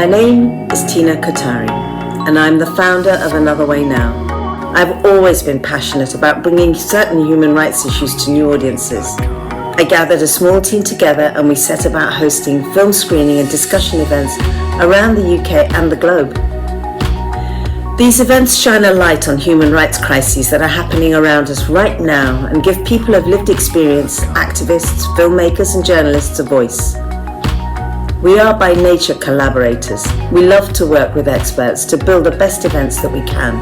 My name is Tina Kotari, and I'm the founder of AnotherWay Now. I've always been passionate about bringing certain human rights issues to new audiences. I gathered a small team together and we set about hosting film screening and discussion events around the UK and the globe. These events shine a light on human rights crises that are happening around us right now and give people of lived experience, activists, filmmakers and journalists a voice. We are by nature collaborators. We love to work with experts to build the best events that we can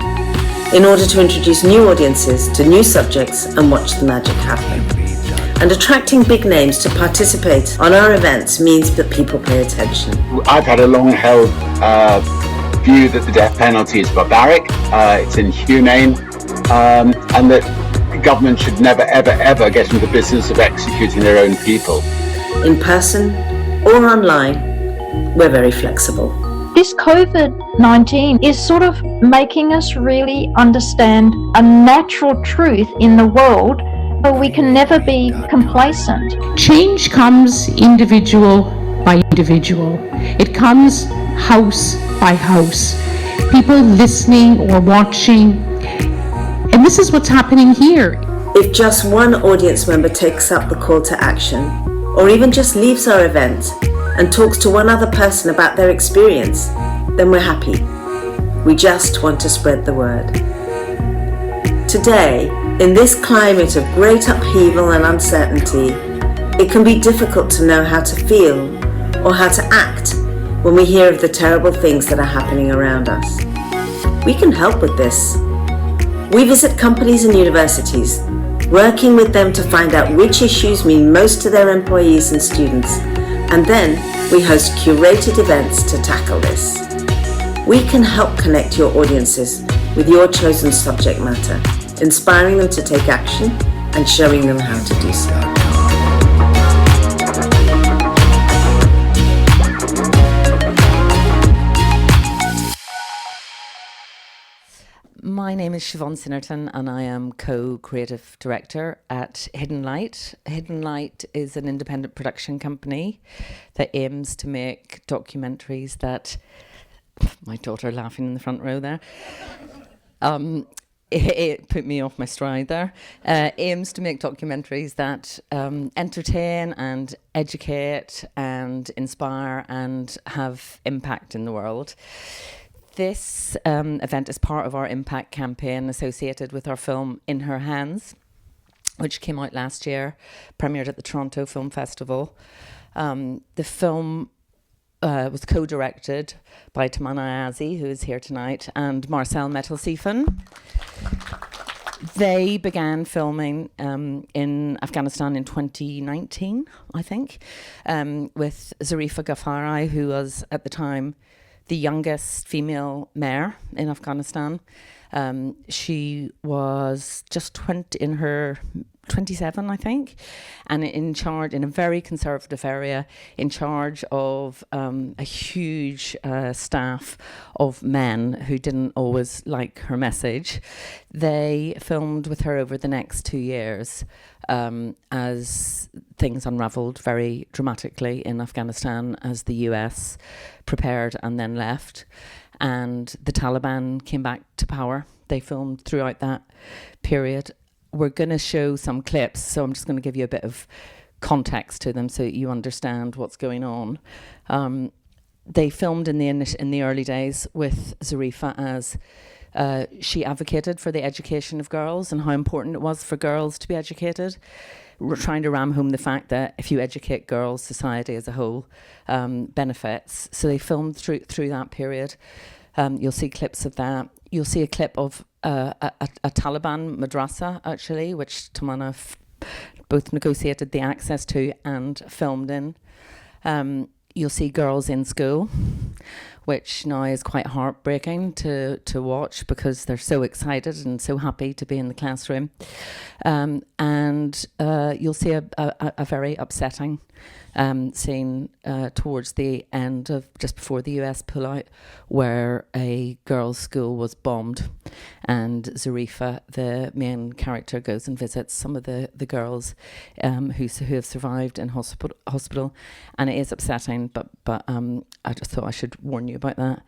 in order to introduce new audiences to new subjects and watch the magic happen. And attracting big names to participate on our events means that people pay attention. I've had a long-held view that the death penalty is barbaric, it's inhumane, and that the government should never, ever, ever get into the business of executing their own people. In person or online, we're very flexible. This COVID-19 is sort of making us really understand a natural truth in the world, but we can never be complacent. Change comes individual by individual. It comes house by house. People listening or watching. And this is what's happening here. If just one audience member takes up the call to action, or even just leaves our event and talks to one other person about their experience, then we're happy. We just want to spread the word. Today, in this climate of great upheaval and uncertainty, it can be difficult to know how to feel or how to act when we hear of the terrible things that are happening around us. We can help with this. We visit companies and universities, working with them to find out which issues mean most to their employees and students, and then we host curated events to tackle this. We can help connect your audiences with your chosen subject matter, inspiring them to take action and showing them how to do so. My name is Siobhan Sinnerton and I am co-creative director at HiddenLight. HiddenLight is an independent production company that aims to make documentaries that, my daughter laughing in the front row there, it put me off my stride there, aims to make documentaries that entertain and educate and inspire and have impact in the world. This event is part of our impact campaign associated with our film In Her Hands, which came out last year, premiered at the Toronto Film Festival. The film was co-directed by Tamana Ayazi, who is here tonight, and Marcel Metelsiefen. They began filming in Afghanistan in 2019, I think, with Zarifa Ghaffari, who was at the time the youngest female mayor in Afghanistan. She was just 27, I think, and in charge, in a very conservative area, in charge of a huge staff of men who didn't always like her message. They filmed with her over the next 2 years as things unravelled very dramatically in Afghanistan as the US prepared and then left, and the Taliban came back to power. They filmed throughout that period. We're going to show some clips, so I'm just going to give you a bit of context to them so you understand what's going on. They filmed in the early days with Zarifa as she advocated for the education of girls and how important it was for girls to be educated. We're trying to ram home the fact that if you educate girls, society as a whole benefits. So they filmed through that period. You'll see clips of that. You'll see a clip of a Taliban madrasa, actually, which Tamana both negotiated the access to and filmed in. You'll see girls in school, which now is quite heartbreaking to watch because they're so excited and so happy to be in the classroom. And you'll see a very upsetting scene towards the end of just before the US pullout, where a girls' school was bombed, and Zarifa, the main character, goes and visits some of the girls who have survived in hospital, and it is upsetting. But I just thought I should warn you you about that.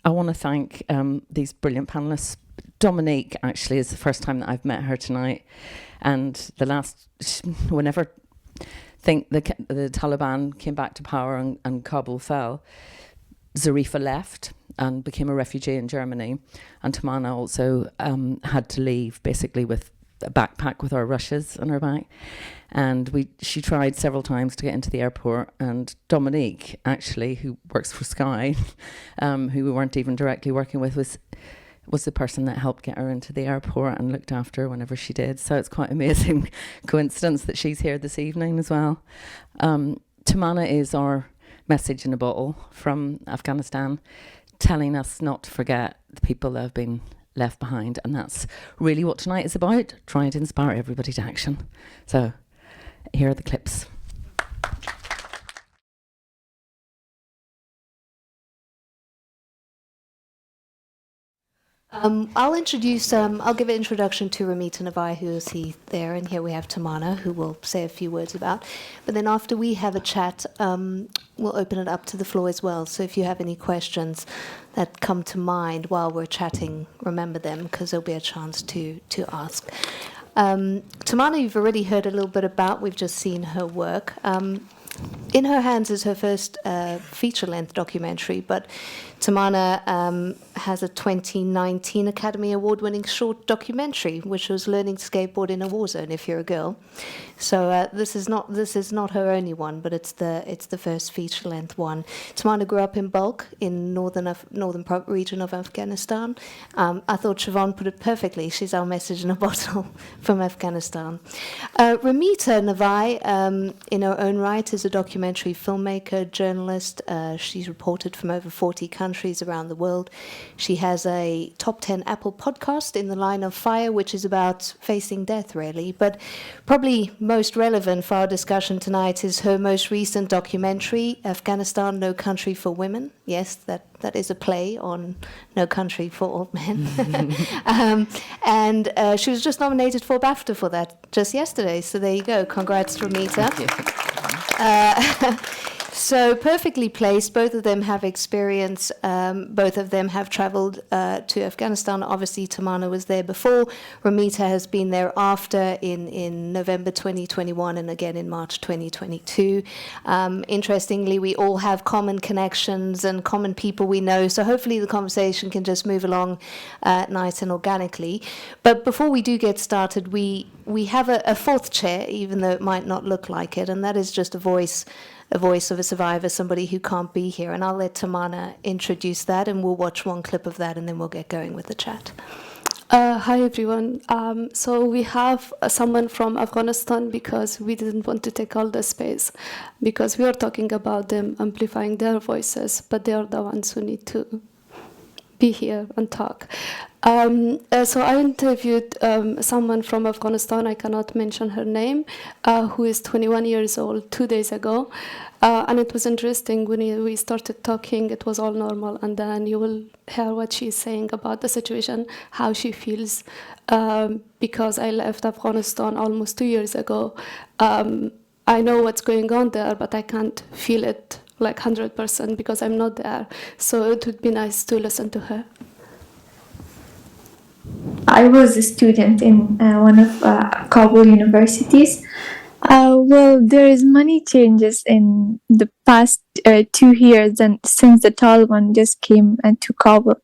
I want to thank these brilliant panelists. Dominique, actually, is the first time that I've met her tonight. And whenever think the Taliban came back to power and Kabul fell, Zarifa left and became a refugee in Germany. And Tamana also had to leave, basically with a backpack with our Russias on her back. And she tried several times to get into the airport. And Dominique, actually, who works for Sky, who we weren't even directly working with, was the person that helped get her into the airport and looked after her whenever she did. So it's quite amazing coincidence that she's here this evening as well. Tamana is our message in a bottle from Afghanistan, telling us not to forget the people that have been left behind. And that's really what tonight is about, trying to inspire everybody to action. So here are the clips. I'll give an introduction to Ramita Navai, who is there, and here we have Tamana, who will say a few words about. But then after we have a chat, we'll open it up to the floor as well. So if you have any questions that come to mind while we're chatting, remember them, because there'll be a chance to ask. Tamana, you've already heard a little bit about. We've just seen her work. In her hands is her first feature-length documentary, but Tamana has a 2019 Academy Award-winning short documentary, which was learning to skateboard in a war zone if you're a girl. So this is not her only one, but it's the first feature-length one. Tamana grew up in Bulk in northern region of Afghanistan. I thought Siobhan put it perfectly. She's our message in a bottle from Afghanistan. Ramita Navai, in her own right, is a documentary filmmaker, journalist. She's reported from over 40 countries around the world. She has a top 10 Apple podcast, In the Line of Fire, which is about facing death, really. But probably most relevant for our discussion tonight is her most recent documentary, Afghanistan, No Country for Women. Yes, that is a play on No Country for All Men. And she was just nominated for BAFTA for that just yesterday. So there you go. Congrats, Ramita. So perfectly placed. Both of them have experience. Both of them have traveled to Afghanistan. Obviously, Tamana was there before. Ramita has been there after in November 2021 and again in March 2022. Interestingly, we all have common connections and common people we know. So hopefully the conversation can just move along nice and organically. But before we do get started, we have a fourth chair, even though it might not look like it, and that is just a voice of a survivor, somebody who can't be here. And I'll let Tamana introduce that, and we'll watch one clip of that, and then we'll get going with the chat. Hi, everyone. So we have someone from Afghanistan because we didn't want to take all the space, because we are talking about them, amplifying their voices, but they are the ones who need to be here and talk. So I interviewed someone from Afghanistan, I cannot mention her name, who is 21 years old 2 days ago. And it was interesting when we started talking, it was all normal. And then you will hear what she's saying about the situation, how she feels. Because I left Afghanistan almost 2 years ago. I know what's going on there, but I can't feel it like 100% because I'm not there. So it would be nice to listen to her. I was a student in one of Kabul universities. Well, there is many changes in the past 2 years and since the Taliban just came to Kabul.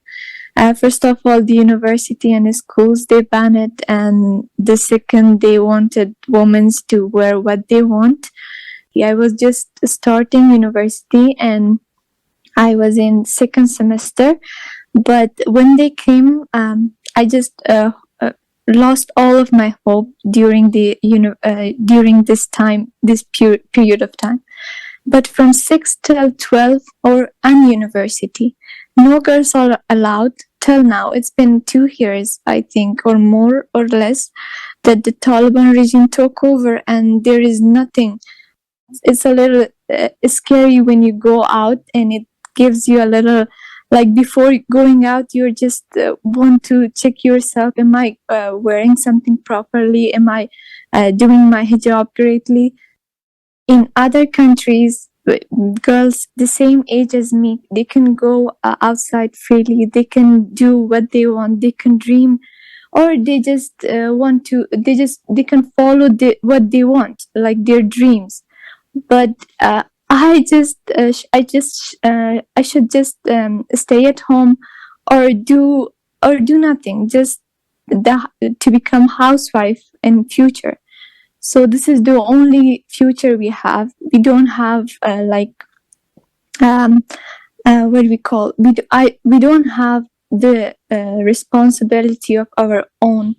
First of all, the university and schools, they banned it, and the second, they wanted women to wear what they want. I was just starting university and I was in second semester, but when they came, I just lost all of my hope during during this period of time. But from 6 till 12 or any university, no girls are allowed till now. It's been 2 years, I think, or more or less, that the Taliban regime took over, and there is nothing. It's a little scary when you go out, and it gives you a little, like, before going out, you just want to check yourself. Am I wearing something properly? Am I doing my hijab greatly? In other countries, girls the same age as me, they can go outside freely, they can do what they want, they can dream, or they just they can follow what they want, like their dreams. But I should just stay at home or do nothing, just to become housewife in future. So this is the only future we have. We don't have what do we call, we don't have the responsibility of our own.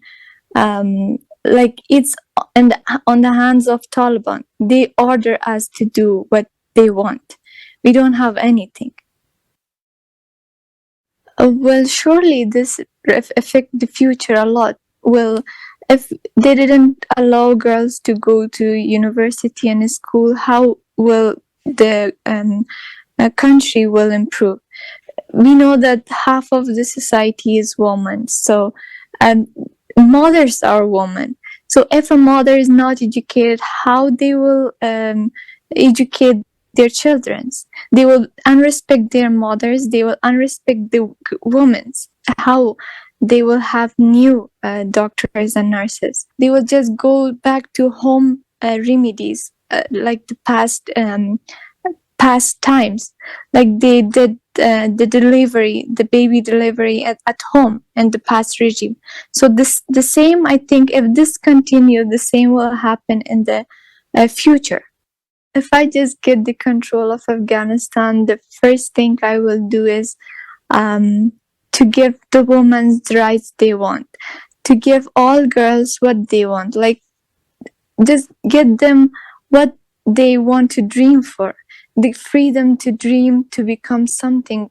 Like it's on the hands of Taliban. They order us to do what they want. We don't have anything. Well, surely this affect the future a lot. Well, if they didn't allow girls to go to university and school, how will the country will improve? We know that half of the society is women, so mothers are women. So if a mother is not educated, how they will educate their children? They will unrespect their mothers, they will unrespect the women. How they will have new doctors and nurses? They will just go back to home remedies, like the past times, like they did the baby delivery at home in the past regime. So the same, I think, if this continues, the same will happen in the future. If I just get the control of Afghanistan, the first thing I will do is to give the women the rights they want, to give all girls what they want, like just get them what they want to dream for, the freedom to dream, to become something,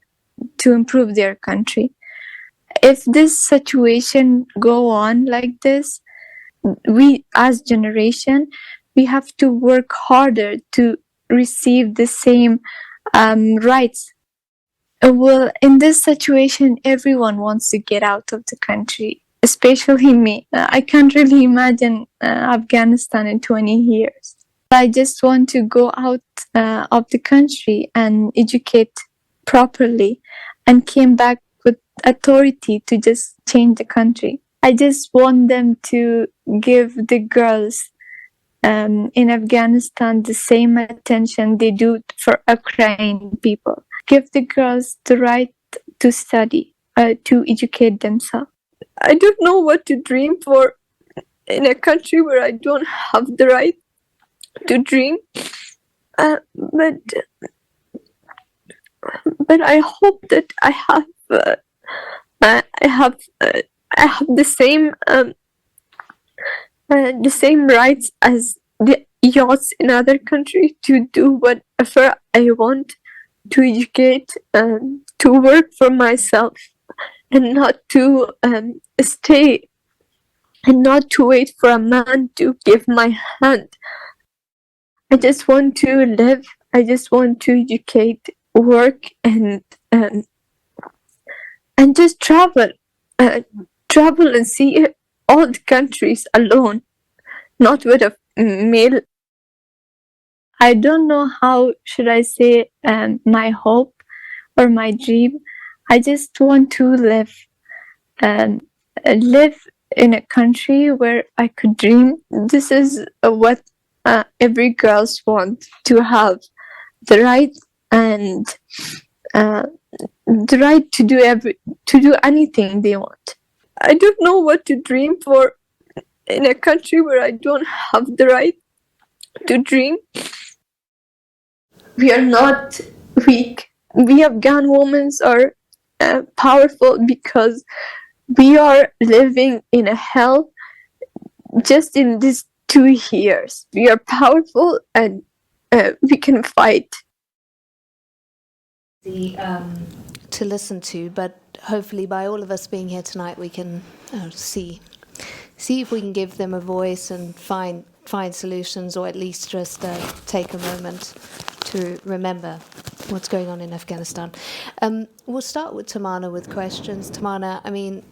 to improve their country. If this situation go on like this, we as generation, we have to work harder to receive the same rights. Well, in this situation, everyone wants to get out of the country, especially me. I can't really imagine Afghanistan in 20 years. I just want to go out of the country and educate properly and came back with authority to just change the country. I just want them to give the girls in Afghanistan the same attention they do for Ukrainian people. Give the girls the right to study, to educate themselves. I don't know what to dream for in a country where I don't have the right to dream, but I hope that I have the same rights as the youths in other countries to do whatever I want, to educate, to work for myself, and not to stay and not to wait for a man to give my hand. I just want to live. I just want to educate, work, and just travel and see all the countries alone, not with a male. I don't know how should I say my hope or my dream. I just want to live in a country where I could dream. This is what every girls want, to have the right and the right to do anything they want. I don't know what to dream for in a country where I don't have the right to dream. We are not weak. We Afghan women are powerful because we are living in a hell just in these 2 years. We are powerful and we can fight. To listen to, but hopefully by all of us being here tonight, we can see if we can give them a voice and find solutions, or at least just take a moment to remember what's going on in Afghanistan. We'll start with Tamana with questions. Tamana, I mean,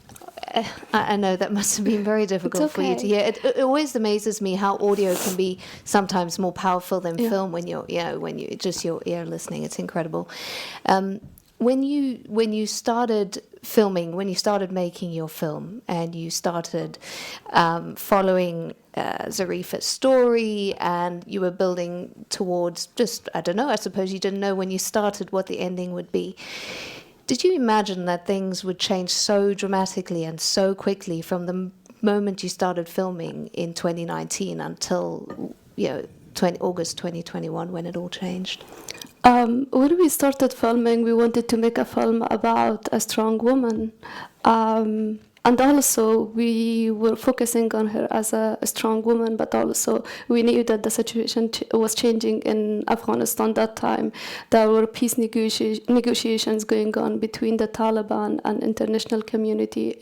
I know that must have been very difficult for you to hear. It always amazes me how audio can be sometimes more powerful than film when you're, when you just your ear listening. It's incredible. When you started filming, when you started making your film, and you started following Zarifa's story, and you were building towards just, I don't know, I suppose you didn't know when you started what the ending would be. Did you imagine that things would change so dramatically and so quickly from the moment you started filming in 2019 until August 2021 when it all changed? When we started filming, we wanted to make a film about a strong woman. And also, we were focusing on her as a strong woman, but also we knew that the situation was changing in Afghanistan that time. There were peace negotiations going on between the Taliban and international community,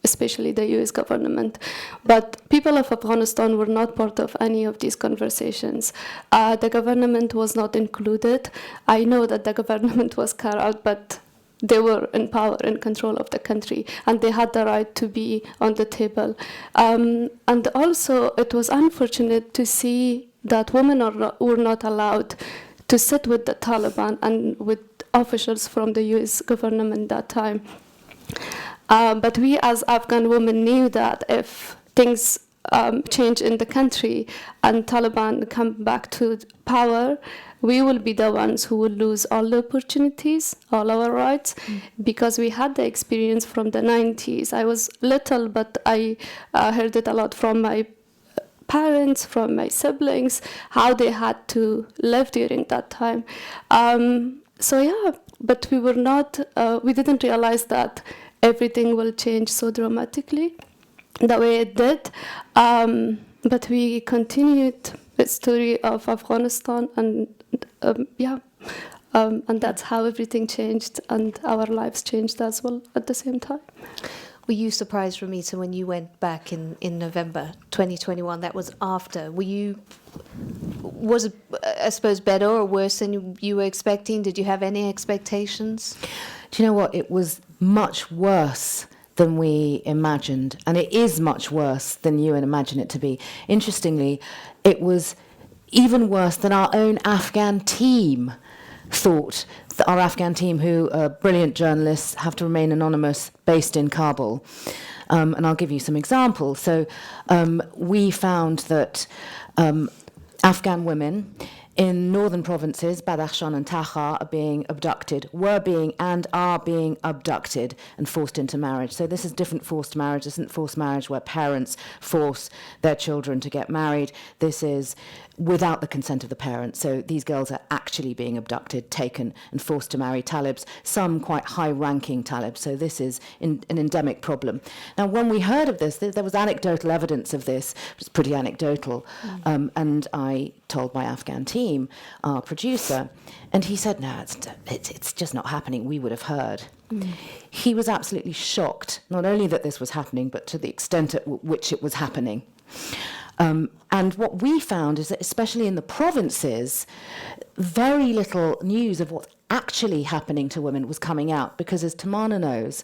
especially the US government. But people of Afghanistan were not part of any of these conversations. The government was not included. I know that the government was cut out, but they were in power, in control of the country, and they had the right to be on the table. And also, it was unfortunate to see that women were not allowed to sit with the Taliban and with officials from the US government that time. But we as Afghan women knew that if things change in the country and Taliban come back to power, we will be the ones who will lose all the opportunities, all our rights, because we had the experience from the 90s. I was little, but I heard it a lot from my parents, from my siblings, how they had to live during that time. But we were not, we didn't realize that everything will change so dramatically the way it did. But we continued the story of Afghanistan, and and that's how everything changed, and our lives changed as well at the same time. Were you surprised, Ramita, when you went back in November 2021? That was after. Was it, I suppose, better or worse than you were expecting? Did you have any expectations? Do you know what? It was much worse than we imagined, and it is much worse than you imagine it to be. Interestingly, it was even worse than our own Afghan team thought. Our Afghan team, who are brilliant journalists, have to remain anonymous, based in Kabul. And I'll give you some examples. So we found that Afghan women in northern provinces, Badakhshan and Takhar, are being abducted, were being and are being abducted and forced into marriage. So this is different forced marriage. This isn't forced marriage where parents force their children to get married. This is without the consent of the parents. So these girls are actually being abducted, taken, and forced to marry Talibs, some quite high-ranking Talibs. So this is an endemic problem. Now, when we heard of this, there was anecdotal evidence of this. It was pretty anecdotal. And I told my Afghan team, our producer, and he said, no, it's just not happening. We would have heard. He was absolutely shocked, not only that this was happening, but to the extent at which it was happening. And what we found is that, especially in the provinces, very little news of what's actually happening to women was coming out, because, as Tamana knows,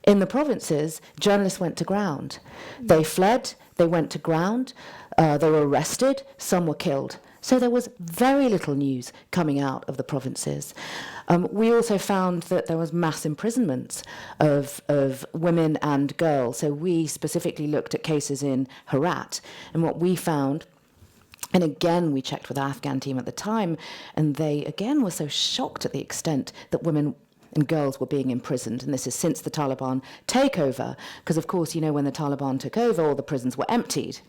in the provinces, journalists went to ground. They fled, they went to ground, they were arrested, some were killed. So there was very little news coming out of the provinces. We also found that there was mass imprisonments of women and girls. So we specifically looked at cases in Herat, and what we found, and again we checked with our Afghan team at the time, and they again were so shocked at the extent that women and girls were being imprisoned, and this is since the Taliban takeover, because of course, you know, when the Taliban took over, all the prisons were emptied.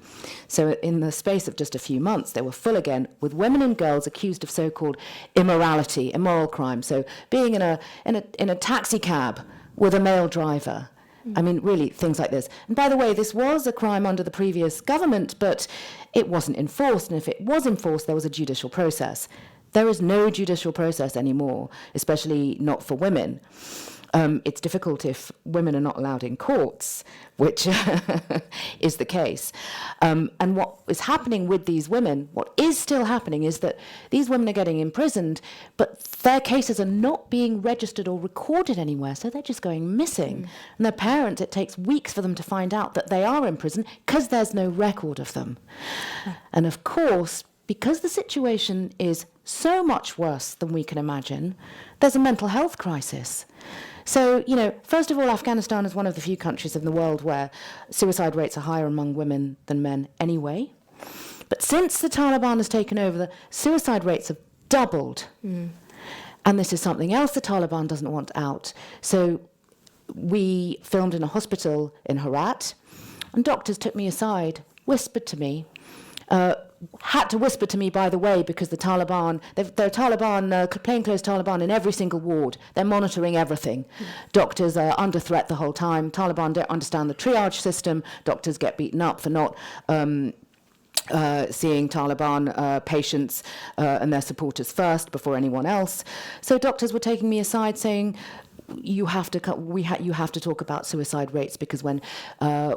So in the space of just a few months, they were full again with women and girls accused of so-called immorality, immoral crime. So being in a taxi cab with a male driver. I mean, really, things like this. And by the way, this was a crime under the previous government, but it wasn't enforced, and if it was enforced, there was a judicial process. There is no judicial process anymore, especially not for women. It's difficult if women are not allowed in courts, which is the case. And what is happening with these women, what is still happening, is that these women are getting imprisoned, but their cases are not being registered or recorded anywhere, so they're just going missing. And their parents, it takes weeks for them to find out that they are in prison because there's no record of them. And of course, because the situation is so much worse than we can imagine, there's a mental health crisis. So, first of all, Afghanistan is one of the few countries in the world where suicide rates are higher among women than men anyway. But since the Taliban has taken over, the suicide rates have doubled. And this is something else the Taliban doesn't want out. So we filmed in a hospital in Herat, and doctors took me aside, whispered to me, had to whisper to me, by the way, because the Taliban, they're Taliban, plainclothes Taliban in every single ward. They're monitoring everything. Doctors are under threat the whole time. Taliban don't understand the triage system. Doctors get beaten up for not seeing Taliban patients and their supporters first before anyone else. So doctors were taking me aside saying, you have to talk about suicide rates, because when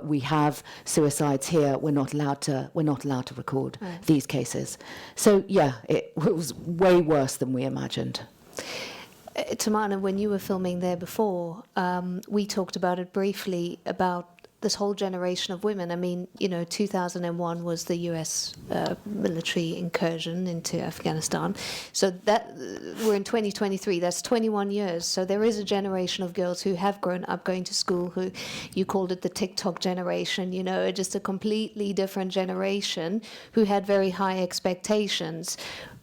we have suicides here, we're not allowed to record these cases. So yeah, it was way worse than we imagined. Tamana, when you were filming there before, we talked about it briefly, about this whole generation of women. I mean, 2001 was the US military incursion into Afghanistan. So that we're in 2023, that's 21 years. So there is a generation of girls who have grown up going to school, who you called it the TikTok generation, just a completely different generation who had very high expectations,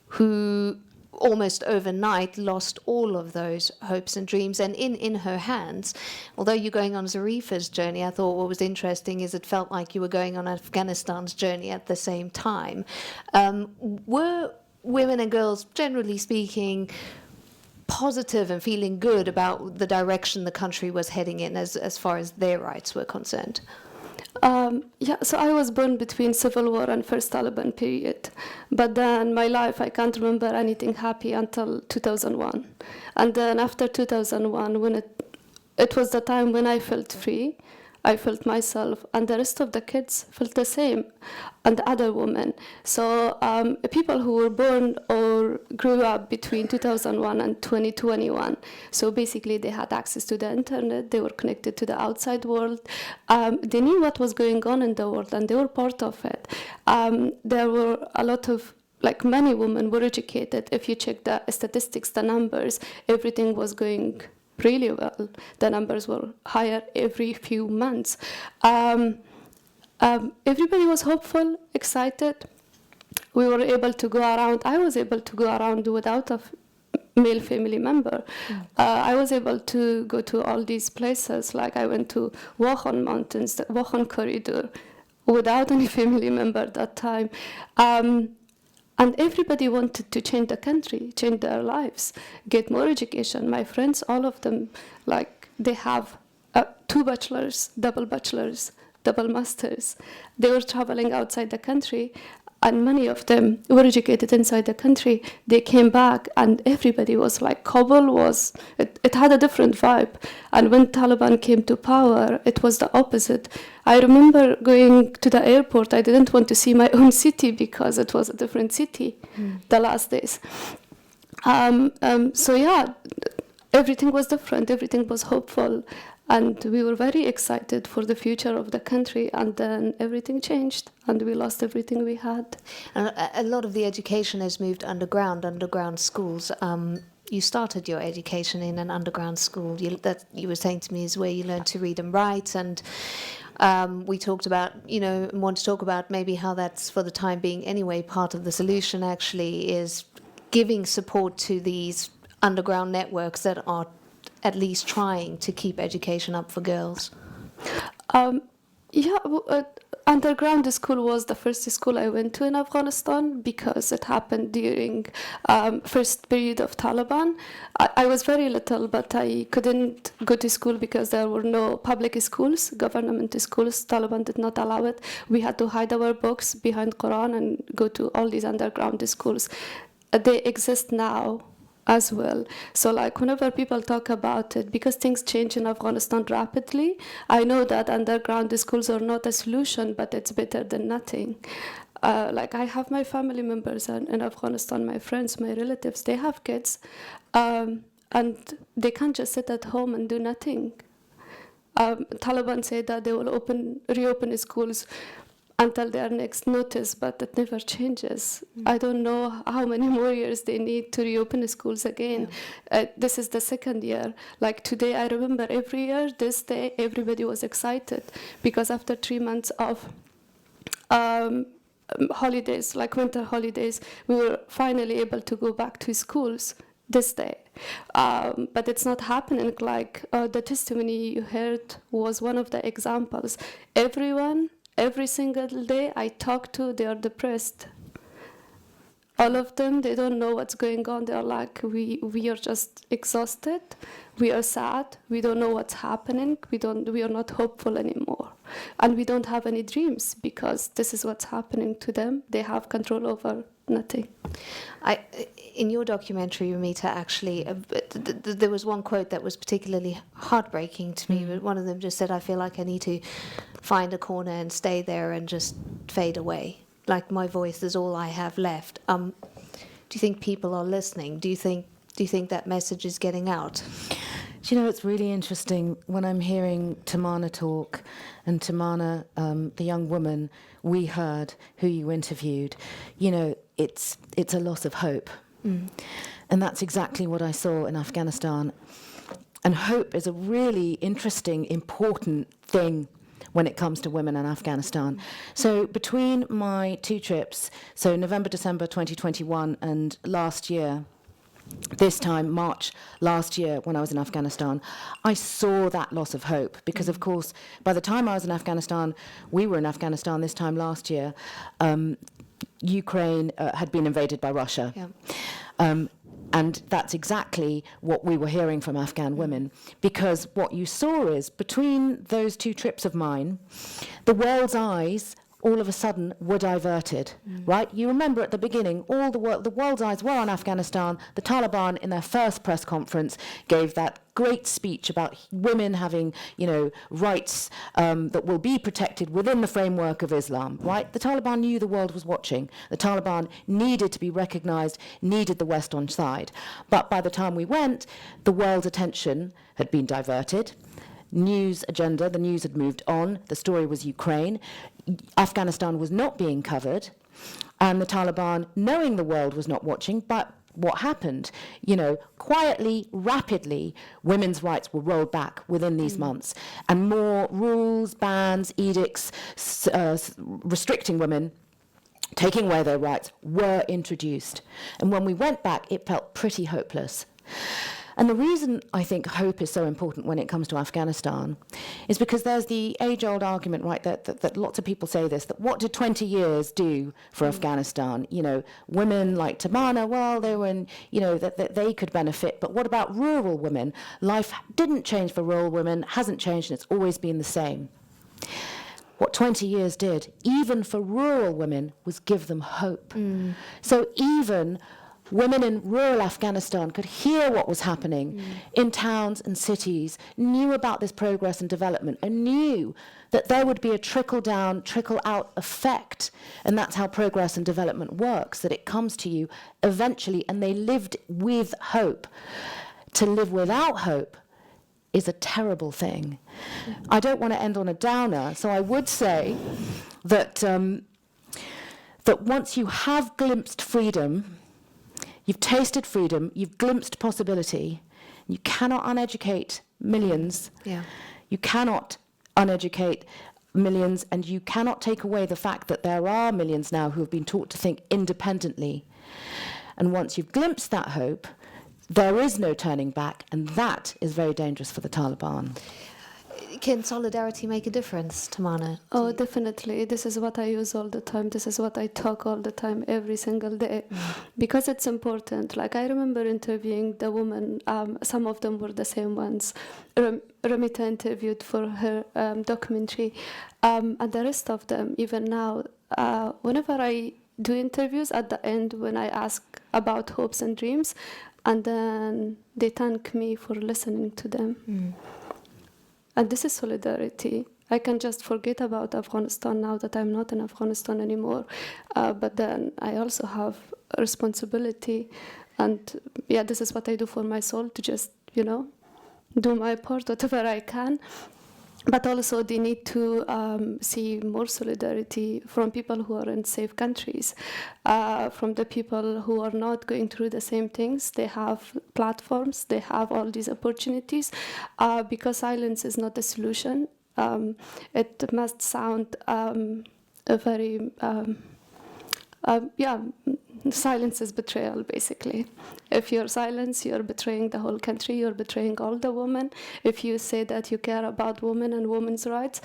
who almost overnight lost all of those hopes and dreams. And in her hands, although you're going on Zarifa's journey, I thought what was interesting is it felt like you were going on Afghanistan's journey at the same time. Were women and girls, generally speaking, positive and feeling good about the direction the country was heading in as far as their rights were concerned? So I was born between civil war and first Taliban period. But then my life, I can't remember anything happy until 2001. And then after 2001, when it was the time when I felt free, I felt myself, and the rest of the kids felt the same, and other women. So people who were born or grew up between 2001 and 2021, so basically they had access to the internet, they were connected to the outside world, they knew what was going on in the world, and they were part of it. There were a lot of, many women were educated. If you check the statistics, the numbers, everything was going really well. The numbers were higher every few months. Everybody was hopeful, excited. We were able to go around. I was able to go around without a male family member. I was able to go to all these places. Like I went to Wakhan Mountains, the Wakhan Corridor, without any family member at that time. And everybody wanted to change the country, change their lives, get more education. My friends, all of them, they have 2 bachelors, double masters. They were traveling outside the country, and many of them were educated inside the country. They came back, and everybody was Kabul was, it had a different vibe. And when Taliban came to power, it was the opposite. I remember going to the airport. I didn't want to see my own city because it was a different city the last days. So yeah, everything was different. Everything was hopeful. And we were very excited for the future of the country, and then everything changed, and we lost everything we had. And a lot of the education has moved underground schools. You started your education in an underground school. That you were saying to me is where you learned to read and write, and we talked about, want to talk about maybe how that's, for the time being anyway, part of the solution actually is giving support to these underground networks that are at least trying to keep education up for girls. Underground school was the first school I went to in Afghanistan because it happened during first period of Taliban. I was very little, but I couldn't go to school because there were no public schools, government schools. Taliban did not allow it. We had to hide our books behind Quran and go to all these underground schools. They exist now. as well. So like whenever people talk about it, because things change in Afghanistan rapidly, I know that underground schools are not a solution, but it's better than nothing. Like I have my family members in Afghanistan, my friends, my relatives, they have kids, and they can't just sit at home and do nothing. Taliban say that they will reopen schools until their next notice, but it never changes. I don't know how many more years they need to reopen schools again. This is the second year. Like today, I remember every year, this day, everybody was excited because after 3 months of holidays, like winter holidays, we were finally able to go back to schools this day. But it's not happening. Like the testimony you heard was one of the examples. Every single day I talk to, they are depressed. All of them, they don't know what's going on. They're like, we are just exhausted. We are sad. We don't know what's happening. We are not hopeful anymore. And we don't have any dreams because this is what's happening to them. They have control over nothing. In your documentary, Ramita, actually, there was one quote that was particularly heartbreaking to me. One of them just said, I feel like I need to find a corner and stay there and just fade away. Like my voice is all I have left. Do you think people are listening? Do you think that message is getting out? Do you know, it's really interesting when I'm hearing Tamana talk, and Tamana, the young woman we heard who you interviewed, you know, it's a loss of hope. And that's exactly what I saw in Afghanistan. And hope is a really interesting, important thing when it comes to women in Afghanistan. So between my two trips, so November, December 2021 and last year, this time, March last year, when I was in Afghanistan, I saw that loss of hope because, of course, by the time I was in Afghanistan, we were in Afghanistan this time last year, Ukraine had been invaded by Russia. And that's exactly what we were hearing from Afghan women, because what you saw is, between those two trips of mine, the world's eyes all of a sudden were diverted, right? You remember at the beginning, the world's eyes were on Afghanistan. The Taliban, in their first press conference, gave that great speech about women having, rights that will be protected within the framework of Islam, right? The Taliban knew the world was watching. The Taliban needed to be recognized, needed the West on side. But by the time we went, the world's attention had been diverted. News agenda, the news had moved on. The story was Ukraine. Afghanistan was not being covered, and the Taliban, knowing the world was not watching, but what happened? Quietly, rapidly, women's rights were rolled back within these months, and more rules, bans, edicts restricting women, taking away their rights, were introduced. And when we went back, it felt pretty hopeless. And the reason I think hope is so important when it comes to Afghanistan is because there's the age-old argument, right, that lots of people say this, that what did 20 years do for Afghanistan? Women like Tamana, well, they were in, that they could benefit, but what about rural women? Life didn't change for rural women, hasn't changed, and it's always been the same. What 20 years did, even for rural women, was give them hope. So even women in rural Afghanistan could hear what was happening in towns and cities, knew about this progress and development, and knew that there would be a trickle-down, trickle-out effect. And that's how progress and development works, that it comes to you eventually, and they lived with hope. To live without hope is a terrible thing. I don't want to end on a downer, so I would say that, that once you have glimpsed freedom, you've tasted freedom, you've glimpsed possibility. You cannot uneducate millions. You cannot uneducate millions, and you cannot take away the fact that there are millions now who have been taught to think independently. And once you've glimpsed that hope, there is no turning back, and that is very dangerous for the Taliban. Can solidarity make a difference, Tamana? Oh, definitely. This is what I use all the time. This is what I talk all the time, every single day, because it's important. Like, I remember interviewing the women. Some of them were the same ones Ramita interviewed for her documentary, and the rest of them, even now, whenever I do interviews, at the end, when I ask about hopes and dreams, and then they thank me for listening to them. And this is solidarity. I can just forget about Afghanistan now that I'm not in Afghanistan anymore. But then I also have a responsibility. And yeah, this is what I do for my soul, to just, do my part, whatever I can. But also they need to see more solidarity from people who are in safe countries, from the people who are not going through the same things. They have platforms, they have all these opportunities, because silence is not the solution. It must sound silence is betrayal, basically. If you're silent, you're betraying the whole country, you're betraying all the women. If you say that you care about women and women's rights,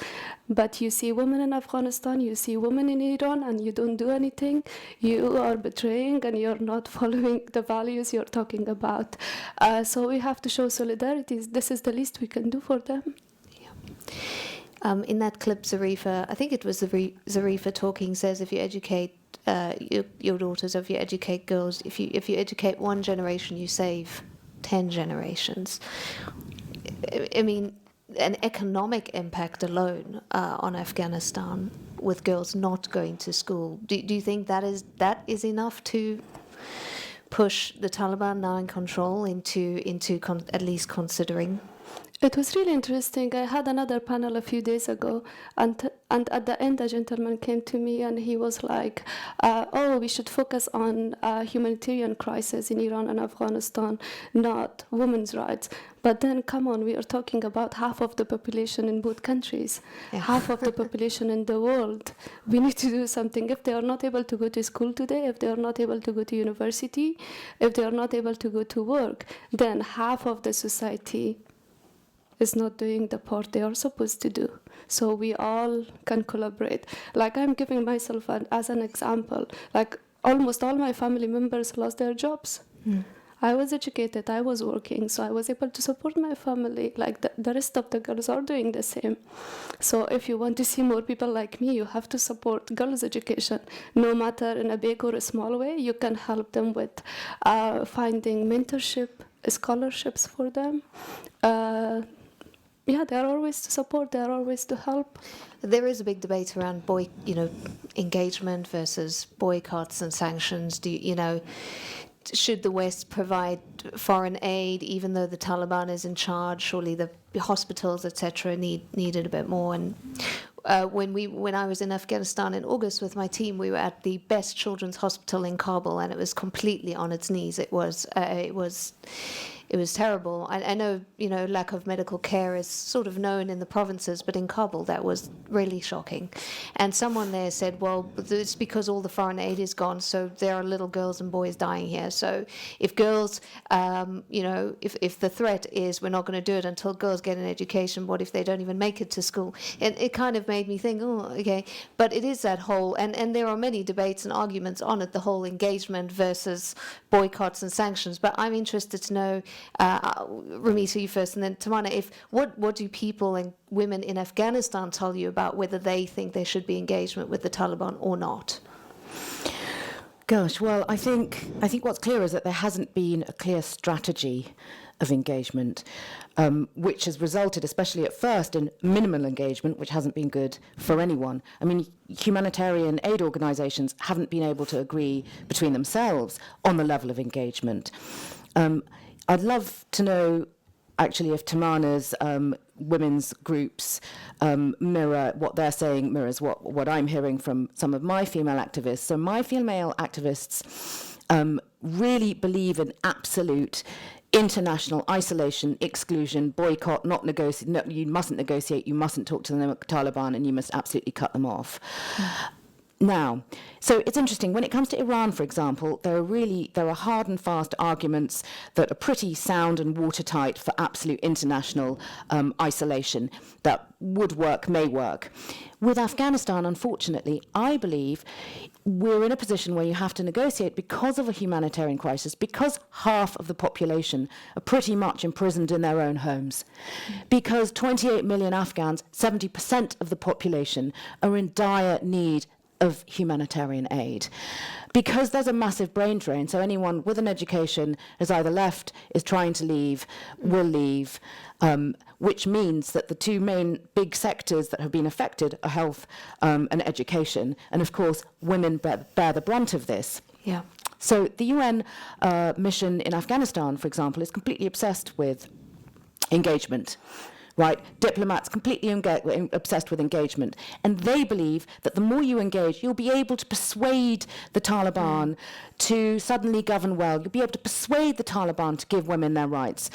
but you see women in Afghanistan, you see women in Iran, and you don't do anything, you are betraying and you're not following the values you're talking about. So we have to show solidarity. This is the least we can do for them. In that clip, Zarifa, I think it was Zarifa talking, says if you educate your daughters, or if you educate girls, if you educate one generation, you save 10 generations. I mean, an economic impact alone on Afghanistan with girls not going to school. Do you think that is enough to push the Taliban now in control into at least considering? It was really interesting. I had another panel a few days ago, and at the end, a gentleman came to me and he was like, we should focus on humanitarian crisis in Iran and Afghanistan, not women's rights. But then, come on, we are talking about half of the population in both countries, half of the population in the world. We need to do something. If they are not able to go to school today, if they are not able to go to university, if they are not able to go to work, then half of the society is not doing the part they are supposed to do. So we all can collaborate. Like, I'm giving myself as an example. Like, almost all my family members lost their jobs. I was educated, I was working, so I was able to support my family. Like, the rest of the girls are doing the same. So if you want to see more people like me, you have to support girls' education. No matter in a big or a small way, you can help them with finding mentorship, scholarships for them. They are always to support, they are always to help. There is a big debate around engagement versus boycotts and sanctions. Should the West provide foreign aid, even though the Taliban is in charge? Surely the hospitals, etc., needed a bit more. And when I was in Afghanistan in August with my team, we were at the best children's hospital in Kabul, and it was completely on its knees. It was terrible. I know, lack of medical care is sort of known in the provinces, but in Kabul that was really shocking. And someone there said, well, it's because all the foreign aid is gone, so there are little girls and boys dying here. So if girls, if the threat is we're not going to do it until girls get an education, what if they don't even make it to school? And it kind of made me think, okay. But it is that whole, and there are many debates and arguments on it, the whole engagement versus boycotts and sanctions. But I'm interested to know, Ramita, you first, and then Tamana, what do people and women in Afghanistan tell you about whether they think there should be engagement with the Taliban or not? Gosh, well, I think what's clear is that there hasn't been a clear strategy of engagement, which has resulted, especially at first, in minimal engagement, which hasn't been good for anyone. I mean, humanitarian aid organisations haven't been able to agree between themselves on the level of engagement. I'd love to know, actually, if Tamana's women's groups mirror what they're saying, mirrors what I'm hearing from some of my female activists. So my female activists really believe in absolute international isolation, exclusion, boycott, not negotiate. No, you mustn't negotiate, you mustn't talk to the Taliban, and you must absolutely cut them off. Now, so it's interesting. When it comes to Iran, for example, there are hard and fast arguments that are pretty sound and watertight for absolute international isolation that would work, may work. With Afghanistan, unfortunately, I believe we're in a position where you have to negotiate because of a humanitarian crisis, because half of the population are pretty much imprisoned in their own homes, because 28 million Afghans, 70% of the population, are in dire need of humanitarian aid, because there's a massive brain drain. So anyone with an education has either left, is trying to leave, will leave, which means that the two main big sectors that have been affected are health and education. And of course, women bear the brunt of this. Yeah. So the UN mission in Afghanistan, for example, is completely obsessed with engagement. Right, diplomats completely obsessed with engagement, and they believe that the more you engage, you'll be able to persuade the Taliban to suddenly govern well. You'll be able to persuade the Taliban to give women their rights.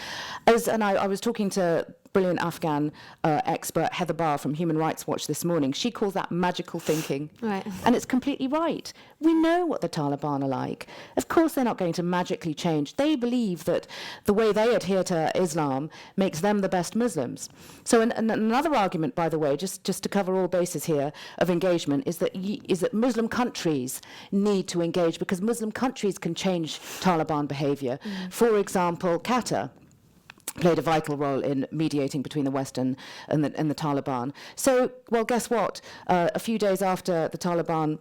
I was talking to brilliant Afghan expert Heather Barr from Human Rights Watch this morning. She calls that magical thinking. Right. And it's completely right. We know what the Taliban are like. Of course they're not going to magically change. They believe that the way they adhere to Islam makes them the best Muslims. So another argument, by the way, just to cover all bases here of engagement, is that Muslim countries need to engage because Muslim countries can change Taliban behavior. For example, Qatar played a vital role in mediating between the West and the Taliban. So, well, guess what? A few days after the Taliban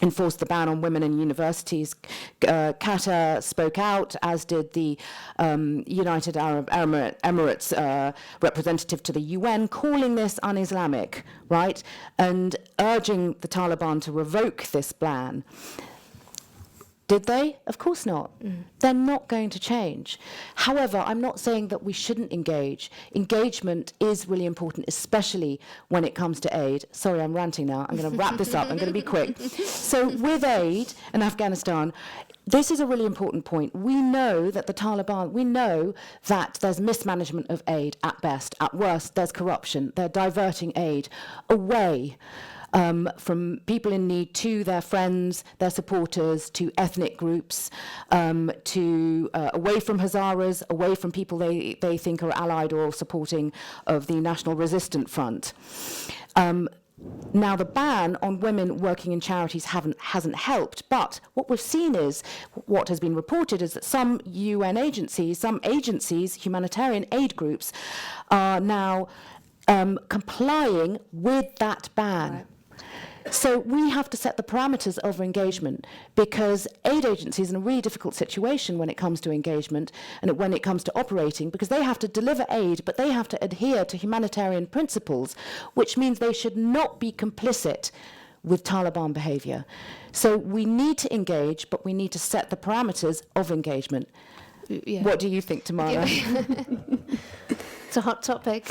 enforced the ban on women in universities, Qatar spoke out, as did the United Arab Emirates representative to the UN, calling this un-Islamic, right, and urging the Taliban to revoke this ban. Did they? Of course not. They're not going to change. However, I'm not saying that we shouldn't engage. Engagement is really important, especially when it comes to aid. Sorry, I'm ranting now. I'm going to wrap this up. I'm going to be quick. So with aid in Afghanistan, this is a really important point. We know that the Taliban, we know that there's mismanagement of aid at best. At worst, there's corruption. They're diverting aid away from people in need to their friends, their supporters, to ethnic groups, to away from Hazaras, away from people they think are allied or supporting of the National Resistance Front. Now, the ban on women working in charities hasn't helped, but what we've seen is, what has been reported is that some UN agencies, humanitarian aid groups, are now complying with that ban. Right. So we have to set the parameters of engagement, because aid agencies are in a really difficult situation when it comes to engagement and when it comes to operating, because they have to deliver aid, but they have to adhere to humanitarian principles, which means they should not be complicit with Taliban behavior. So we need to engage, but we need to set the parameters of engagement. Yeah. What do you think, Tamana? It's a hot topic.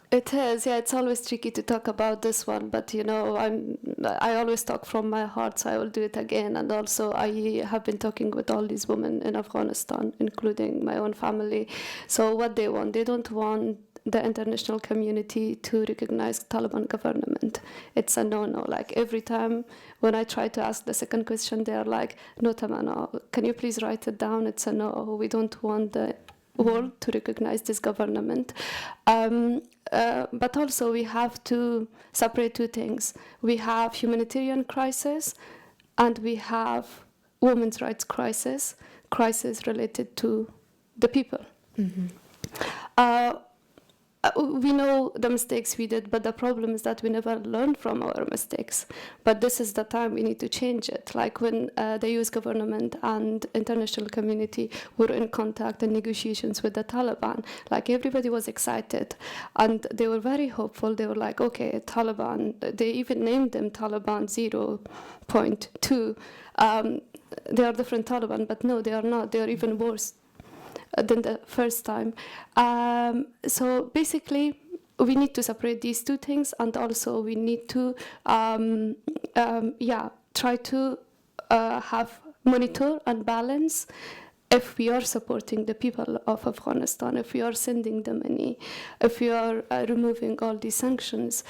It is, yeah. It's always tricky to talk about this one, but I always talk from my heart, so I will do it again. And also, I have been talking with all these women in Afghanistan, including my own family. So what they want, they don't want the international community to recognize Taliban government. It's a no-no. Like every time when I try to ask the second question, they are like, "No, Tamana, can you please write it down? It's a no. We don't want the world to recognize this government." But also we have to separate two things. We have humanitarian crisis and we have women's rights crisis related to the people. We know the mistakes we did, but the problem is that we never learn from our mistakes. But this is the time we need to change it. Like when the US government and international community were in contact and negotiations with the Taliban, like everybody was excited and they were very hopeful. They were like, okay, Taliban, they even named them Taliban 0.2. They are different Taliban, but no, they are not. They are even worse than the first time. So basically, we need to separate these two things, and also we need to try to have monitor and balance. If we are supporting the people of Afghanistan, if we are sending them money, if we are removing all these sanctions,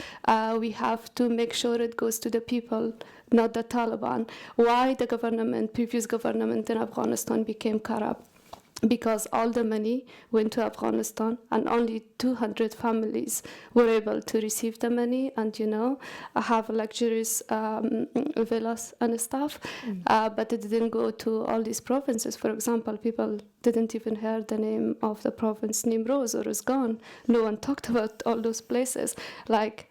we have to make sure it goes to the people, not the Taliban. Why the previous government in Afghanistan became corrupt? because all the money went to Afghanistan and only 200 families were able to receive the money and, have luxurious villas and stuff. But it didn't go to all these provinces. For example, people didn't even hear the name of the province Nimroz or Uzgan. No one talked about all those places. Like,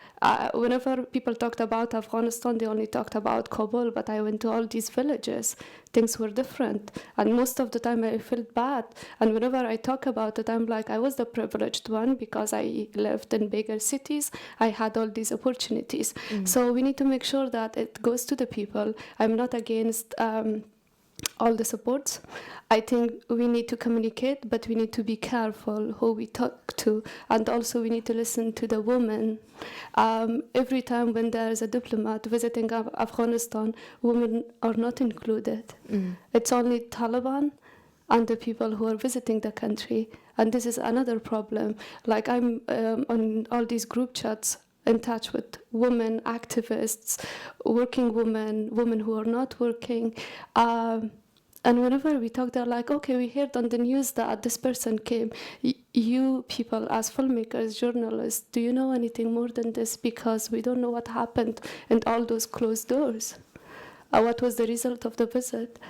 whenever people talked about Afghanistan, they only talked about Kabul, but I went to all these villages. Things were different. And most of the time I felt bad. And whenever I talk about it, I'm like, I was the privileged one because I lived in bigger cities. I had all these opportunities. So we need to make sure that it goes to the people. I'm not against all the supports. I think we need to communicate, but we need to be careful who we talk to, and also we need to listen to the women. Every time when there is a diplomat visiting Afghanistan, women are not included. It's only Taliban and the people who are visiting the country, and this is another problem. Like, I'm on all these group chats in touch with women activists, working women who are not working. And whenever we talk, they're like, okay, we heard on the news that this person came. You people, as filmmakers, journalists, do you know anything more than this? Because we don't know what happened in all those closed doors. What was the result of the visit?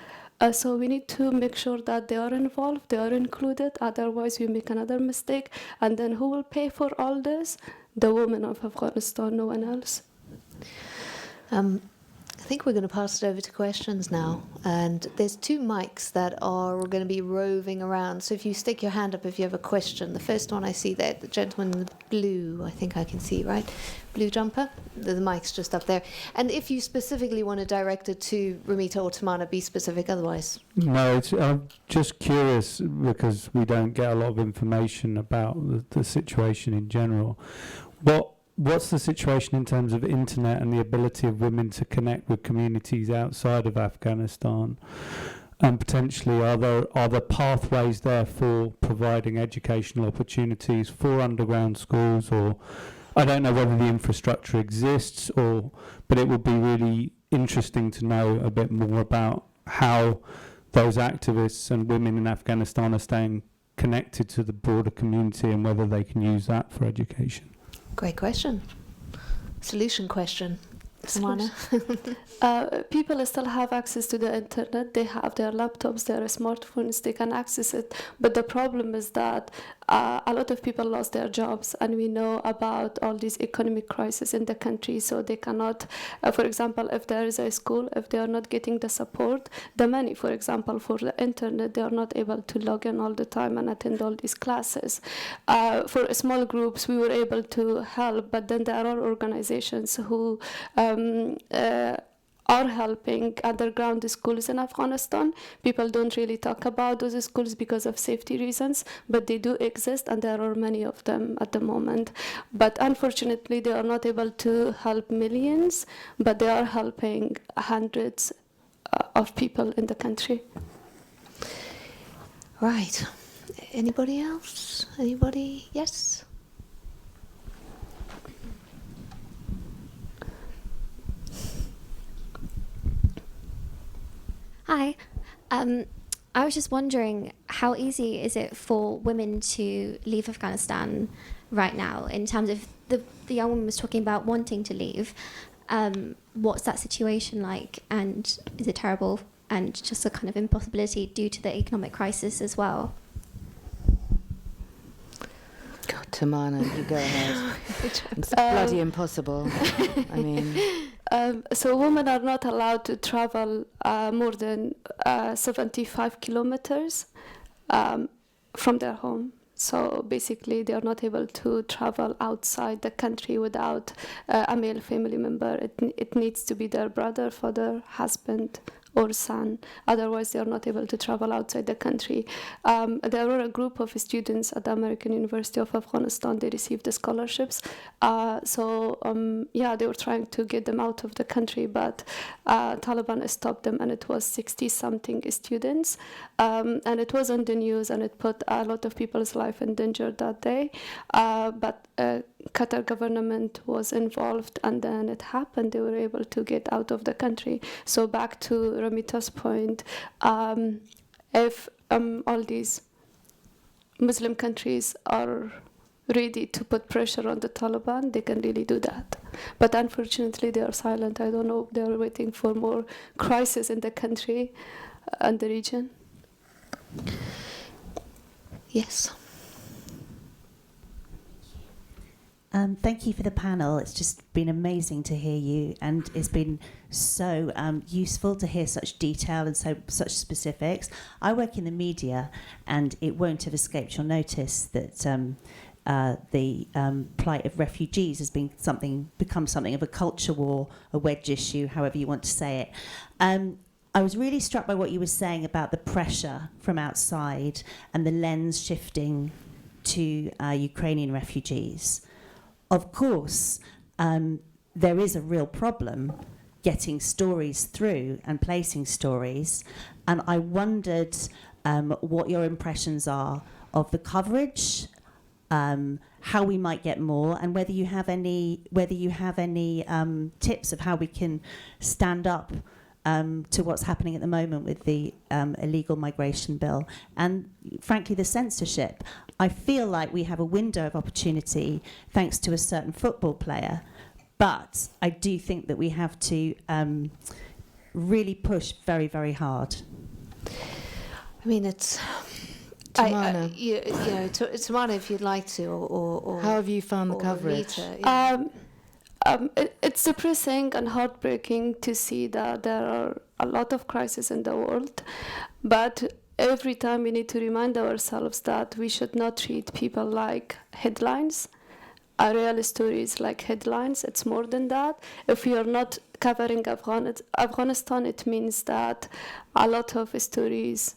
So we need to make sure that they are involved, they are included, otherwise we make another mistake. And then who will pay for all this? The women of Afghanistan, no one else. I think we're going to pass it over to questions now. And there's two mics that are going to be roving around. So if you stick your hand up if you have a question. The first one I see there, the gentleman in the blue, I think I can see, right? Blue jumper. The mic's just up there. And if you specifically want to direct it to Ramita or Tamana, be specific otherwise. No, I'm just curious because we don't get a lot of information about the situation in general. What's the situation in terms of internet and the ability of women to connect with communities outside of Afghanistan? And potentially, are there pathways there for providing educational opportunities for underground schools? Or I don't know whether the infrastructure exists, but it would be really interesting to know a bit more about how those activists and women in Afghanistan are staying connected to the broader community and whether they can use that for education. Great question. Solution question. Tamana? People still have access to the internet. They have their laptops, their smartphones, they can access it. But the problem is that a lot of people lost their jobs, and we know about all these economic crises in the country, so they cannot, for example, if there is a school, if they are not getting the support, the money, for example, for the internet, they are not able to log in all the time and attend all these classes. For small groups, we were able to help, but then there are organizations who are helping underground schools in Afghanistan. People don't really talk about those schools because of safety reasons, but they do exist, and there are many of them at the moment. But unfortunately, they are not able to help millions, but they are helping hundreds of people in the country. Right. Anybody else? Anybody? Yes? Hi. I was just wondering, how easy is it for women to leave Afghanistan right now, in terms of the young woman was talking about wanting to leave. What's that situation like, and is it terrible, and just a kind of impossibility due to the economic crisis as well? God, Tamana, you go ahead. It's bloody impossible. I mean... So women are not allowed to travel more than 75 kilometers from their home. So basically, they are not able to travel outside the country without a male family member. It needs to be their brother, father, husband, or son. Otherwise, they are not able to travel outside the country. There were a group of students at the American University of Afghanistan. They received the scholarships. They were trying to get them out of the country, but Taliban stopped them, and it was 60-something students. And it was on the news, and it put a lot of people's life in danger that day. But Qatar government was involved, and then it happened. They were able to get out of the country. So back to Ramita's point, if all these Muslim countries are ready to put pressure on the Taliban, they can really do that. But unfortunately, they are silent. I don't know, they are waiting for more crisis in the country and the region. Yes. Thank you for the panel. It's just been amazing to hear you, and it's been so useful to hear such detail and such specifics. I work in the media, and it won't have escaped your notice that the plight of refugees has become something of a culture war, a wedge issue, however you want to say it. I was really struck by what you were saying about the pressure from outside and the lens shifting to Ukrainian refugees. Of course, there is a real problem getting stories through and placing stories, and I wondered what your impressions are of the coverage, how we might get more, and whether you have any tips of how we can stand up to what's happening at the moment with the illegal migration bill and, frankly, the censorship. I feel like we have a window of opportunity thanks to a certain football player, but I do think that we have to really push very, very hard. I mean, it's... Tamana. Tamana, if you'd like to, or how have you found the coverage? Ramita, It's depressing and heartbreaking to see that there are a lot of crises in the world, but every time we need to remind ourselves that we should not treat people like headlines. A real story is like headlines. It's more than that. If we are not covering Afghanistan, it means that a lot of stories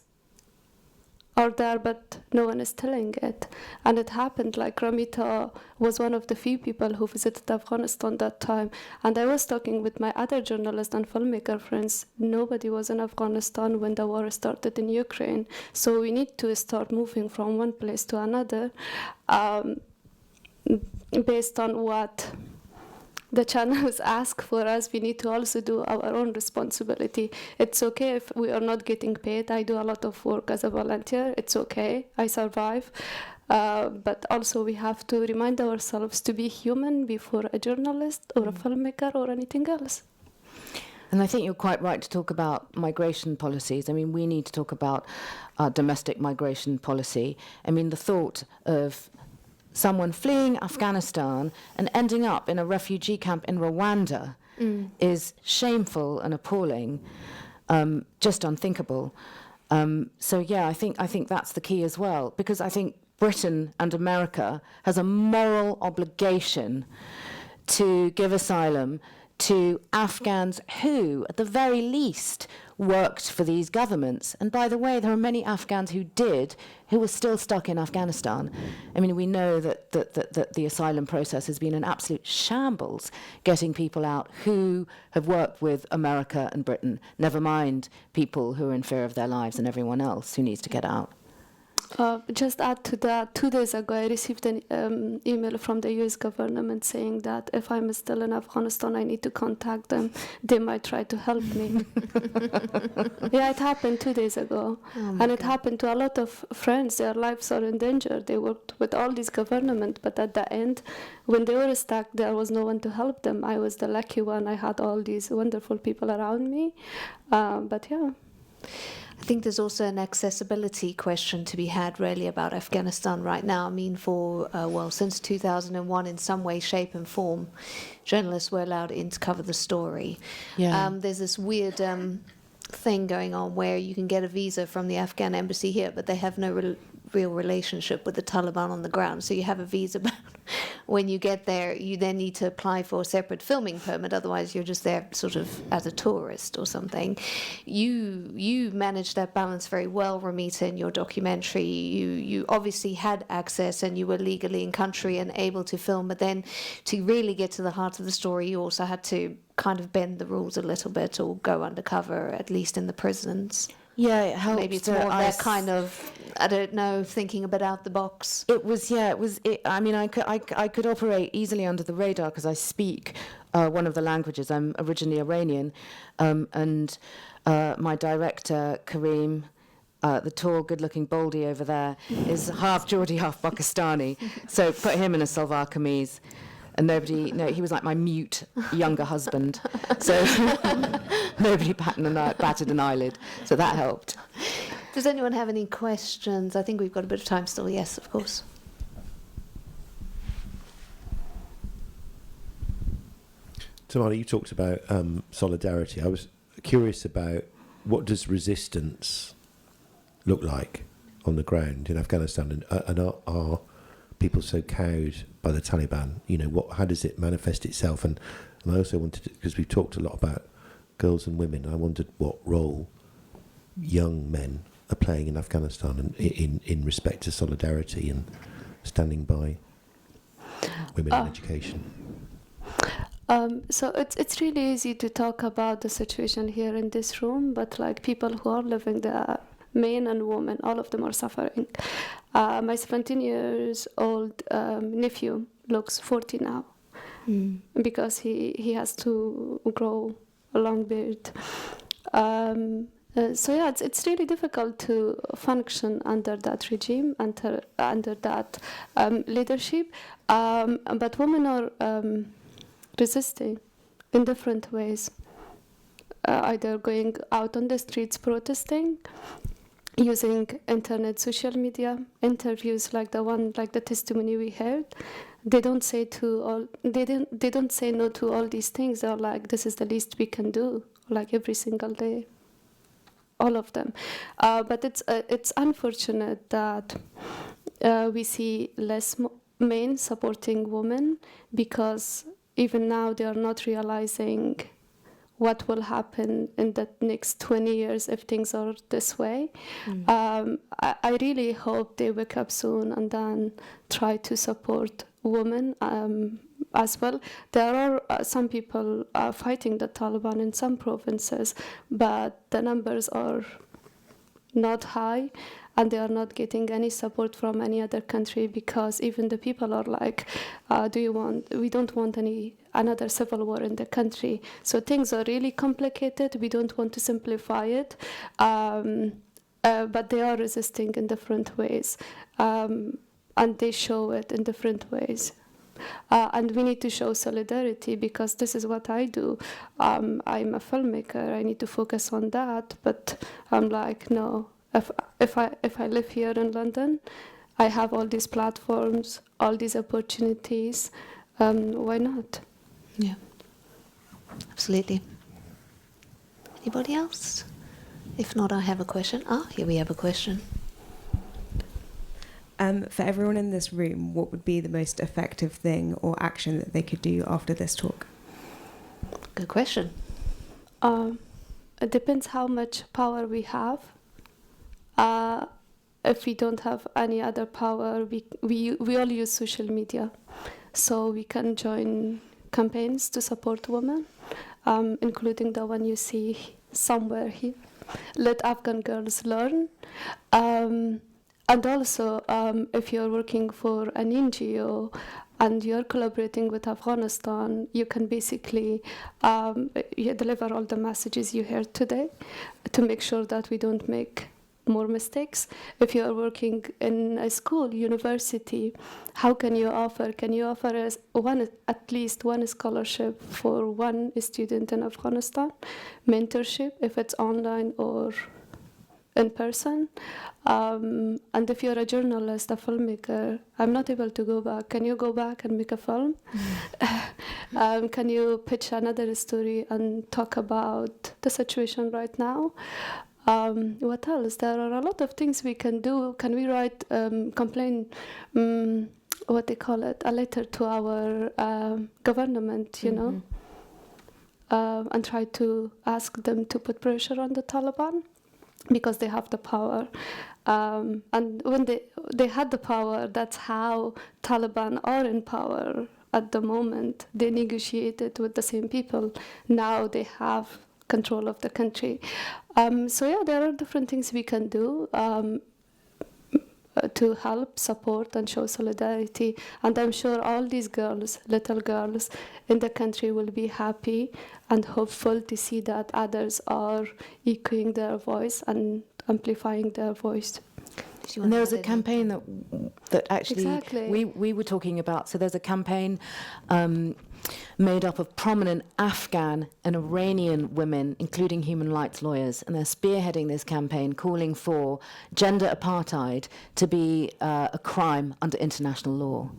are there, but no one is telling it. And it happened, like Ramita was one of the few people who visited Afghanistan that time. And I was talking with my other journalist and filmmaker friends. Nobody was in Afghanistan when the war started in Ukraine. So we need to start moving from one place to another based on what the channels ask for us. We need to also do our own responsibility. It's okay if we are not getting paid. I do a lot of work as a volunteer. It's okay. I survive. But also we have to remind ourselves to be human before a journalist or a filmmaker or anything else. And I think you're quite right to talk about migration policies. I mean, we need to talk about domestic migration policy. I mean, the thought of someone fleeing Afghanistan and ending up in a refugee camp in Rwanda is shameful and appalling, just unthinkable. So yeah, I think that's the key as well, because I think Britain and America has a moral obligation to give asylum to Afghans who, at the very least, worked for these governments. And by the way, there are many Afghans who were still stuck in Afghanistan. I mean, we know that the asylum process has been an absolute shambles, getting people out who have worked with America and Britain, never mind people who are in fear of their lives and everyone else who needs to get out. Just add to that, 2 days ago I received an email from the US government saying that if I'm still in Afghanistan, I need to contact them. They might try to help me. Yeah, it happened 2 days ago. And it happened to a lot of friends. Their lives are in danger. They worked with all these government, but at the end, when they were stuck, there was no one to help them. I was the lucky one. I had all these wonderful people around me. But yeah. I think there's also an accessibility question to be had really about Afghanistan right now. I mean, since 2001, in some way, shape and form, journalists were allowed in to cover the story. Yeah. There's this weird thing going on where you can get a visa from the Afghan embassy here, but they have no real relationship with the Taliban on the ground. So you have a visa, but when you get there, you then need to apply for a separate filming permit. Otherwise, you're just there sort of as a tourist or something. You managed that balance very well, Ramita, in your documentary. You obviously had access and you were legally in country and able to film, but then to really get to the heart of the story, you also had to kind of bend the rules a little bit or go undercover, at least in the prisons. Yeah, it helps. Maybe it's more of that kind of, I don't know, thinking a bit out the box. I mean, I could operate easily under the radar because I speak one of the languages. I'm originally Iranian, and my director, Kareem, The tall, good-looking Baldy over there is half Geordie, half Pakistani. So put him in a salwar kameez, and he was like my mute younger husband. So nobody batted an eyelid. So that helped. Does anyone have any questions? I think we've got a bit of time still. Yes, of course. Tamana, you talked about solidarity. I was curious about what does resistance look like on the ground in Afghanistan, and are people so cowed by the Taliban? How does it manifest itself? And I also wanted to, because we've talked a lot about girls and women, I wondered what role young men are playing in Afghanistan and in respect to solidarity and standing by women in education. So it's really easy to talk about the situation here in this room, but like people who are living there, men and women, all of them are suffering. My 17 years old nephew looks 40 now because he has to grow a long beard. So yeah, it's really difficult to function under that regime, under that leadership. But women are resisting in different ways, either going out on the streets protesting, using internet, social media, interviews like the testimony we heard. They don't say they don't say no to all these things. They're like, this is the least we can do, like every single day, all of them. But it's unfortunate that we see less men supporting women, because even now they are not realizing what will happen in the next 20 years if things are this way. I really hope they wake up soon and then try to support women as well. There are some people fighting the Taliban in some provinces, but the numbers are not high, and they are not getting any support from any other country, because even the people are like, we don't want another civil war in the country. So things are really complicated. We don't want to simplify it, but they are resisting in different ways, and they show it in different ways. And we need to show solidarity, because this is what I do. I'm a filmmaker. I need to focus on that. But I'm like, no. If I live here in London, I have all these platforms, all these opportunities. Why not? Yeah, absolutely. Anybody else? If not, I have a question. Here we have a question. For everyone in this room, what would be the most effective thing or action that they could do after this talk? Good question. It depends how much power we have. If we don't have any other power, we all use social media, so we can join campaigns to support women, including the one you see somewhere here. Let Afghan girls learn. And also, if you're working for an NGO and you're collaborating with Afghanistan, you can basically you deliver all the messages you heard today to make sure that we don't make more mistakes. If you are working in a school, university, how can you offer? Can you offer at least one scholarship for one student in Afghanistan? Mentorship, if it's online or in person. And if you're a journalist, a filmmaker, I'm not able to go back. Can you go back and make a film? Can you pitch another story and talk about the situation right now? What else? There are a lot of things we can do. Can we write complaint, what they call it, a letter to our government, you know, and try to ask them to put pressure on the Taliban, because they have the power. And when they had the power, that's how Taliban are in power at the moment. They negotiated with the same people. Now they have control of the country. So yeah, there are different things we can do to help, support, and show solidarity. And I'm sure all these girls, little girls in the country, will be happy and hopeful to see that others are echoing their voice and amplifying their voice. And there was a campaign that actually Exactly. we were talking about. So there's a campaign made up of prominent Afghan and Iranian women, including human rights lawyers, and they're spearheading this campaign, calling for gender apartheid to be a crime under international law.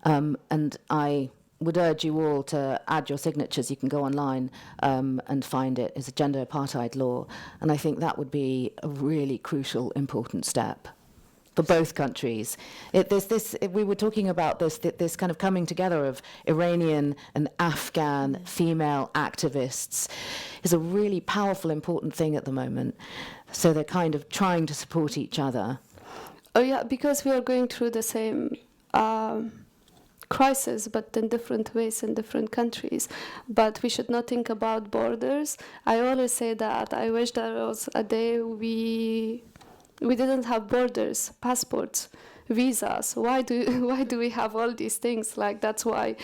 And I would urge you all to add your signatures. You can go online and find it. It's a gender apartheid law. And I think that would be a really crucial, important step for both countries. We were talking about this kind of coming together of Iranian and Afghan female activists is a really powerful, important thing at the moment. So they're kind of trying to support each other. Oh yeah, because we are going through the same crisis, but in different ways in different countries. But we should not think about borders. I always say that I wish there was a day we didn't have borders, passports, visas. Why do we have all these things? Like, that's why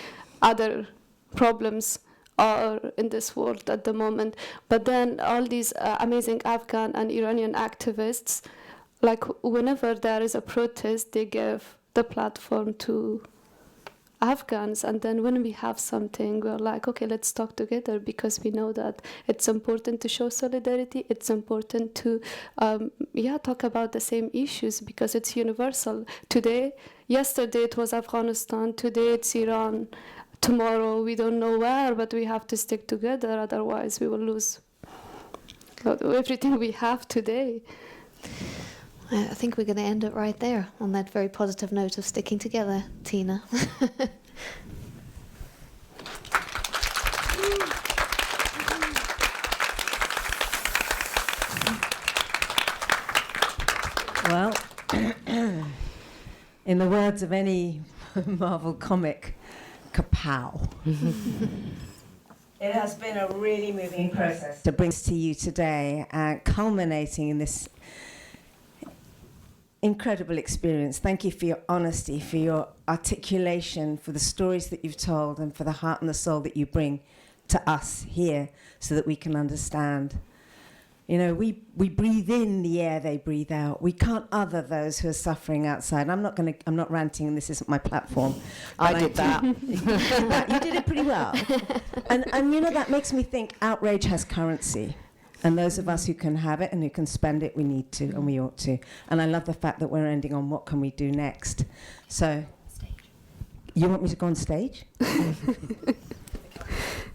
other problems are in this world at the moment. But then all these amazing Afghan and Iranian activists, like whenever there is a protest, they give the platform to Afghans, and then when we have something, we're like, okay, let's talk together, because we know that it's important to show solidarity. It's important to, talk about the same issues, because it's universal. Yesterday it was Afghanistan, today it's Iran, tomorrow we don't know where, but we have to stick together, otherwise we will lose everything we have today. I think we're going to end it right there on that very positive note of sticking together, Tina. Well, in the words of any Marvel comic, kapow. It has been a really moving process to bring this to you today, culminating in this incredible experience. Thank you for your honesty, for your articulation, for the stories that you've told, and for the heart and the soul that you bring to us here so that we can understand. You know, we breathe in the air they breathe out. We can't other those who are suffering outside. I'm not ranting, and this isn't my platform. I did that. You did it pretty well. And you know, that makes me think outrage has currency. And those of us who can have it and who can spend it, we need to and we ought to. And I love the fact that we're ending on what can we do next. So, you want me to go on stage?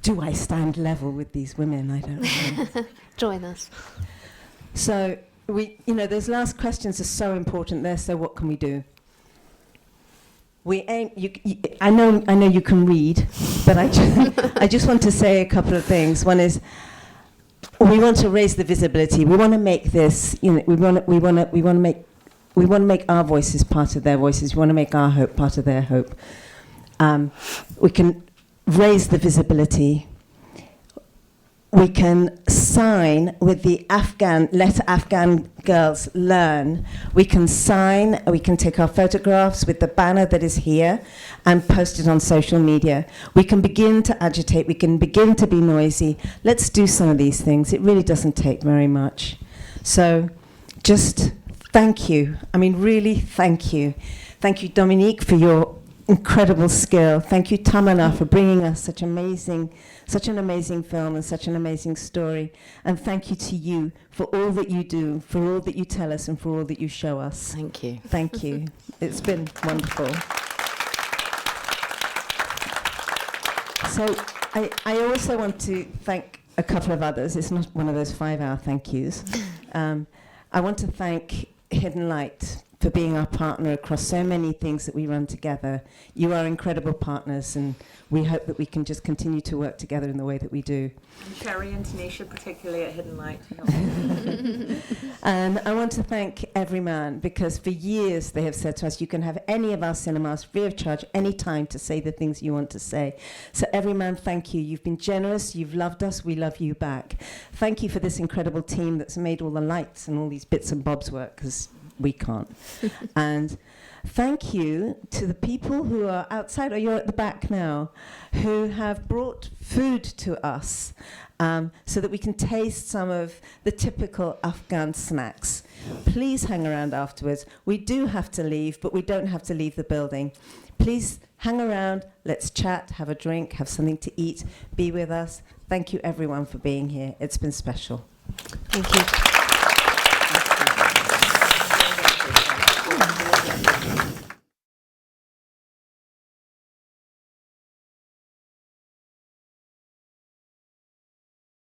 Do I stand level with these women? I don't know. Join us. So, those last questions are so important there. So what can we do? I know you can read, but I just want to say a couple of things. One is, we want to raise the visibility. We want to make this, we want to make our voices part of their voices. We want to make our hope part of their hope. We can raise the visibility. We can sign with the let Afghan girls learn. We can sign, we can take our photographs with the banner that is here and post it on social media. We can begin to agitate, we can begin to be noisy. Let's do some of these things. It really doesn't take very much. So just thank you. I mean, really thank you. Thank you, Dominique, for your incredible skill. Thank you, Tamana, for bringing us such an amazing film and such an amazing story. And thank you to you for all that you do, for all that you tell us, and for all that you show us. Thank you. Thank you. It's been wonderful. So I also want to thank a couple of others. It's not one of those 5-hour thank yous. I want to thank HiddenLight for being our partner across so many things that we run together. You are incredible partners, and we hope that we can just continue to work together in the way that we do. And Kerry and Tanisha, particularly at HiddenLight. And I want to thank Everyman, because for years they have said to us, you can have any of our cinemas free of charge any time to say the things you want to say. So Everyman, thank you. You've been generous, you've loved us, we love you back. Thank you for this incredible team that's made all the lights and all these bits and bobs work, because we can't. And thank you to the people who are outside, or you're at the back now, who have brought food to us so that we can taste some of the typical Afghan snacks. Please hang around afterwards. We do have to leave, but we don't have to leave the building. Please hang around, let's chat, have a drink, have something to eat, be with us. Thank you everyone for being here. It's been special. Thank you.